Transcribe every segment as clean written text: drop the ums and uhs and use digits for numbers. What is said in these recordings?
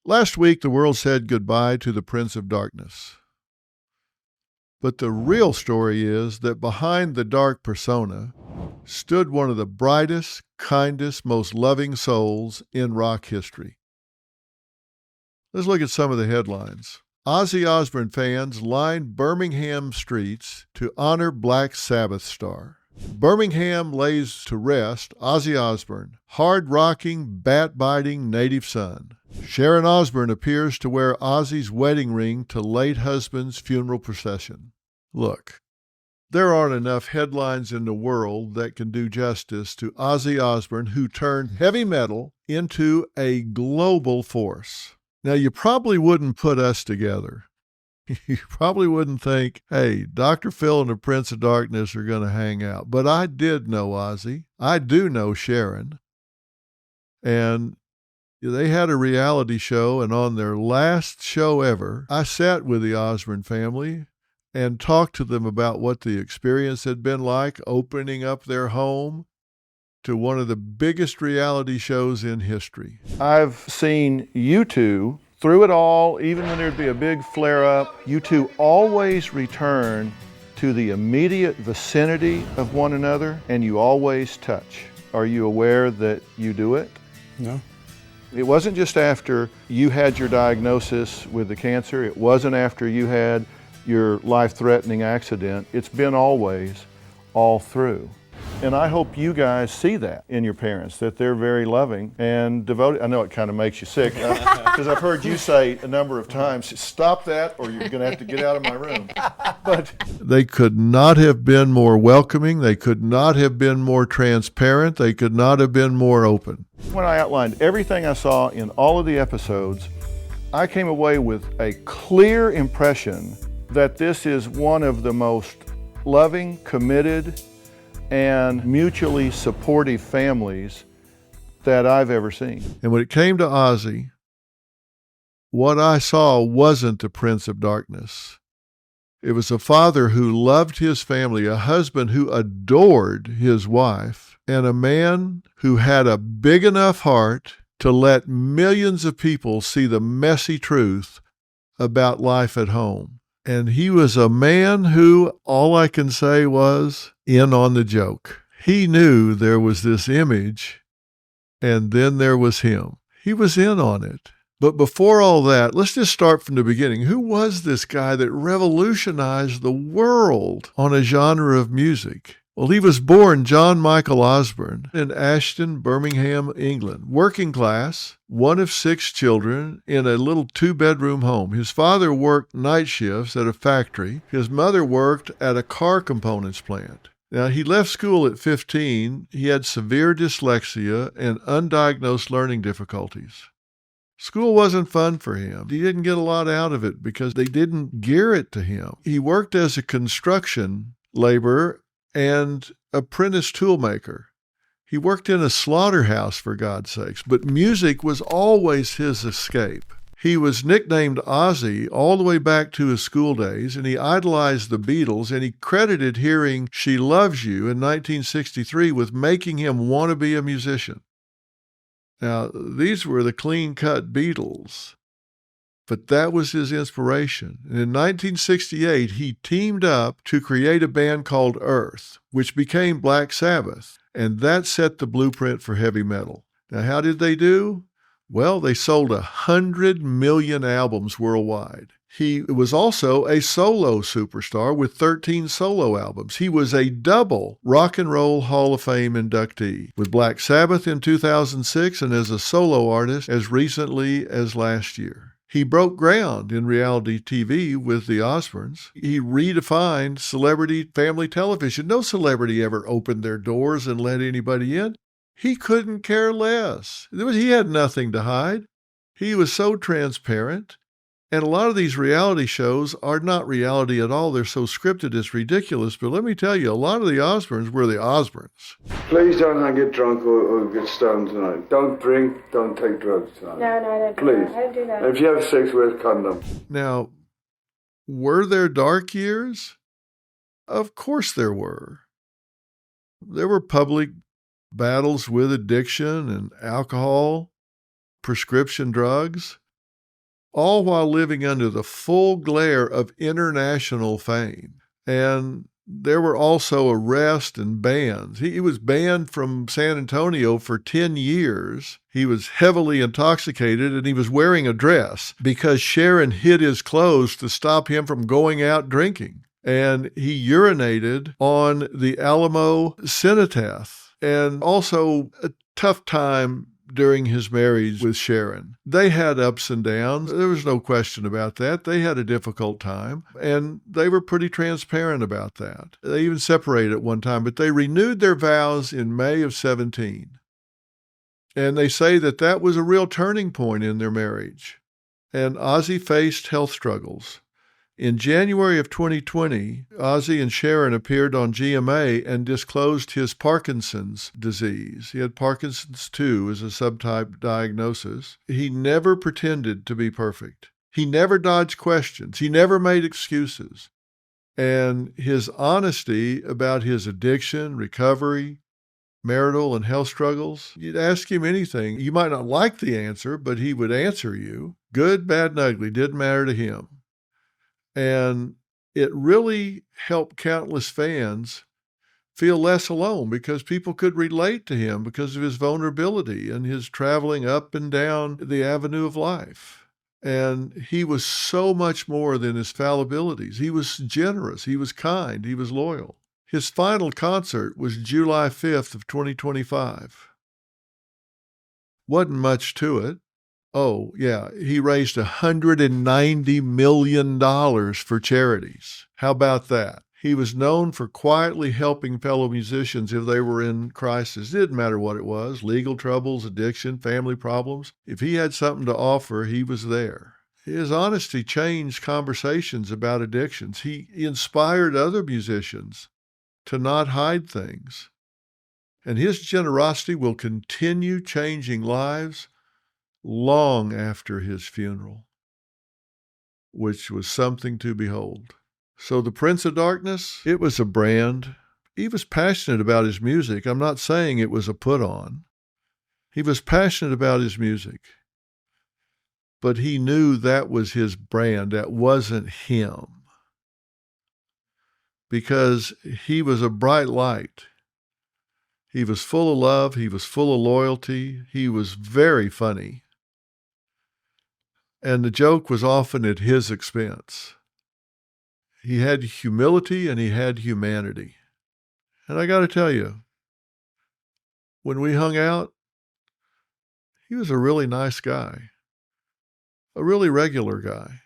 Last week, the world said goodbye to the Prince of Darkness. But the real story is that behind the dark persona stood one of the brightest, kindest, most loving souls in rock history. Let's look at some of the headlines. Ozzy Osbourne fans lined Birmingham streets to honor Black Sabbath star. Birmingham lays to rest Ozzy Osbourne, hard-rocking, bat-biting native son. Sharon Osbourne appears to wear Ozzy's wedding ring to late husband's funeral procession. Look, there aren't enough headlines in the world that can do justice to Ozzy Osbourne, who turned heavy metal into a global force. Now, you probably wouldn't put us together. You probably wouldn't think, hey, Dr. Phil and the Prince of Darkness are going to hang out. But I did know Ozzy. I do know Sharon. And they had a reality show, and on their last show ever, I sat with the Osbourne family and talked to them about what the experience had been like opening up their home to one of the biggest reality shows in history. I've seen you two, through it all, even when there'd be a big flare-up, you two always return to the immediate vicinity of one another, and you always touch. Are you aware that you do it? No. It wasn't just after you had your diagnosis with the cancer. It wasn't after you had your life-threatening accident. It's been always, all through. And I hope you guys see that in your parents, that they're very loving and devoted. I know it kind of makes you sick, because I've heard you say a number of times, stop that or you're going to have to get out of my room. But they could not have been more welcoming. They could not have been more transparent. They could not have been more open. When I outlined everything I saw in all of the episodes, I came away with a clear impression that this is one of the most loving, committed, and mutually supportive families that I've ever seen. And when it came to Ozzy, what I saw wasn't the Prince of Darkness. It was a father who loved his family, a husband who adored his wife, and a man who had a big enough heart to let millions of people see the messy truth about life at home. And he was a man who, all I can say was, in on the joke. He knew there was this image, and then there was him. He was in on it. But before all that, let's just start from the beginning. Who was this guy that revolutionized the world on a genre of music? Well, he was born John Michael Osbourne in Ashton, Birmingham, England. Working class, one of 6 children in a little 2-bedroom home. His father worked night shifts at a factory. His mother worked at a car components plant. Now, he left school at 15. He had severe dyslexia and undiagnosed learning difficulties. School wasn't fun for him. He didn't get a lot out of it because they didn't gear it to him. He worked as a construction laborer and apprentice toolmaker. He worked in a slaughterhouse, for God's sakes, but music was always his escape. He was nicknamed Ozzy all the way back to his school days, and he idolized the Beatles, and he credited hearing She Loves You in 1963 with making him want to be a musician. Now, these were the clean-cut Beatles, but that was his inspiration. And in 1968, he teamed up to create a band called Earth, which became Black Sabbath, and that set the blueprint for heavy metal. Now, how did they do? Well, they sold 100 million albums worldwide. He was also a solo superstar with 13 solo albums. He was a double Rock and Roll Hall of Fame inductee with Black Sabbath in 2006 and as a solo artist as recently as last year. He broke ground in reality TV with the Osbournes. He redefined celebrity family television. No celebrity ever opened their doors and let anybody in. He couldn't care less. He had nothing to hide. He was so transparent. And a lot of these reality shows are not reality at all. They're so scripted, it's ridiculous. But let me tell you, a lot of the Osbournes were the Osbournes. Please don't get drunk or get stoned tonight. Don't drink, don't take drugs tonight. No, I don't do Please. that. I don't do that. If you have sex, wear a condom. Now, were there dark years? Of course there were. There were public battles with addiction and alcohol, prescription drugs. all while living under the full glare of international fame. And there were also arrests and bans. He was banned from San Antonio for 10 years. He was heavily intoxicated, and he was wearing a dress because Sharon hid his clothes to stop him from going out drinking. And he urinated on the Alamo cenotaph. And also a tough time during his marriage with Sharon. They had ups and downs. There was no question about that. They had a difficult time, and they were pretty transparent about that. They even separated at one time, but they renewed their vows in May of 17. And they say that that was a real turning point in their marriage. And Ozzy faced health struggles. In January of 2020, Ozzy and Sharon appeared on GMA and disclosed his Parkinson's disease. He had Parkinson's 2 as a subtype diagnosis. He never pretended to be perfect. He never dodged questions. He never made excuses. And his honesty about his addiction, recovery, marital and health struggles, you'd ask him anything. You might not like the answer, but he would answer you. Good, bad, and ugly, didn't matter to him. And it really helped countless fans feel less alone because people could relate to him because of his vulnerability and his traveling up and down the avenue of life. And he was so much more than his fallibilities. He was generous. He was kind. He was loyal. His final concert was July 5th of 2025. Wasn't much to it. Oh, yeah, he raised $190 million for charities. How about that? He was known for quietly helping fellow musicians if they were in crisis. It didn't matter what it was, legal troubles, addiction, family problems. If he had something to offer, he was there. His honesty changed conversations about addictions. He inspired other musicians to not hide things. And his generosity will continue changing lives long after his funeral, which was something to behold. So the Prince of Darkness, it was a brand. He was passionate about his music. I'm not saying it was a put-on. He was passionate about his music. But he knew that was his brand. That wasn't him. Because he was a bright light. He was full of love. He was full of loyalty. He was very funny. And the joke was often at his expense. He had humility and he had humanity. And I got to tell you, when we hung out, he was a really nice guy, a really regular guy.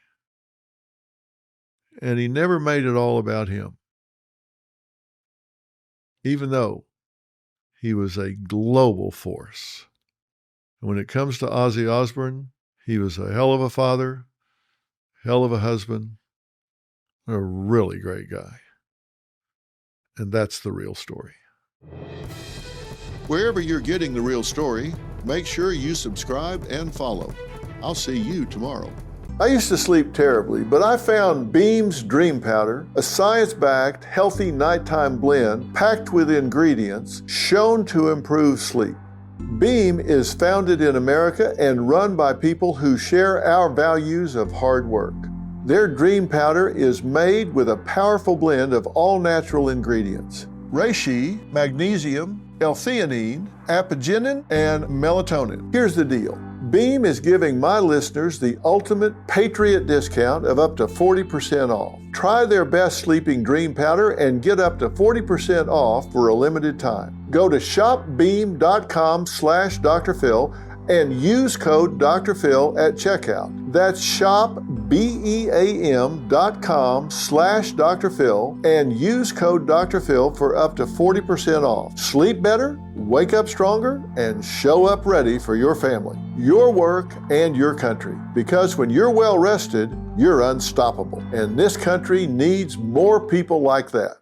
And he never made it all about him, even though he was a global force. And when it comes to Ozzy Osbourne, he was a hell of a father, hell of a husband, a really great guy. And that's the real story. Wherever you're getting the real story, make sure you subscribe and follow. I'll see you tomorrow. I used to sleep terribly, but I found Beam's Dream Powder, a science-backed, healthy nighttime blend packed with ingredients shown to improve sleep. Beam is founded in America and run by people who share our values of hard work. Their Dream Powder is made with a powerful blend of all-natural ingredients: reishi, magnesium, L-theanine, apigenin, and melatonin. Here's the deal. Beam is giving my listeners the ultimate Patriot discount of up to 40% off. Try their best sleeping dream powder and get up to 40% off for a limited time. Go to shopbeam.com/Dr. Phil and use code Dr. Phil at checkout. That's shopbeam.com/Dr. Phil and use code Dr. Phil for up to 40% off. Sleep better, wake up stronger, and show up ready for your family, your work, and your country. Because when you're well rested, you're unstoppable. And this country needs more people like that.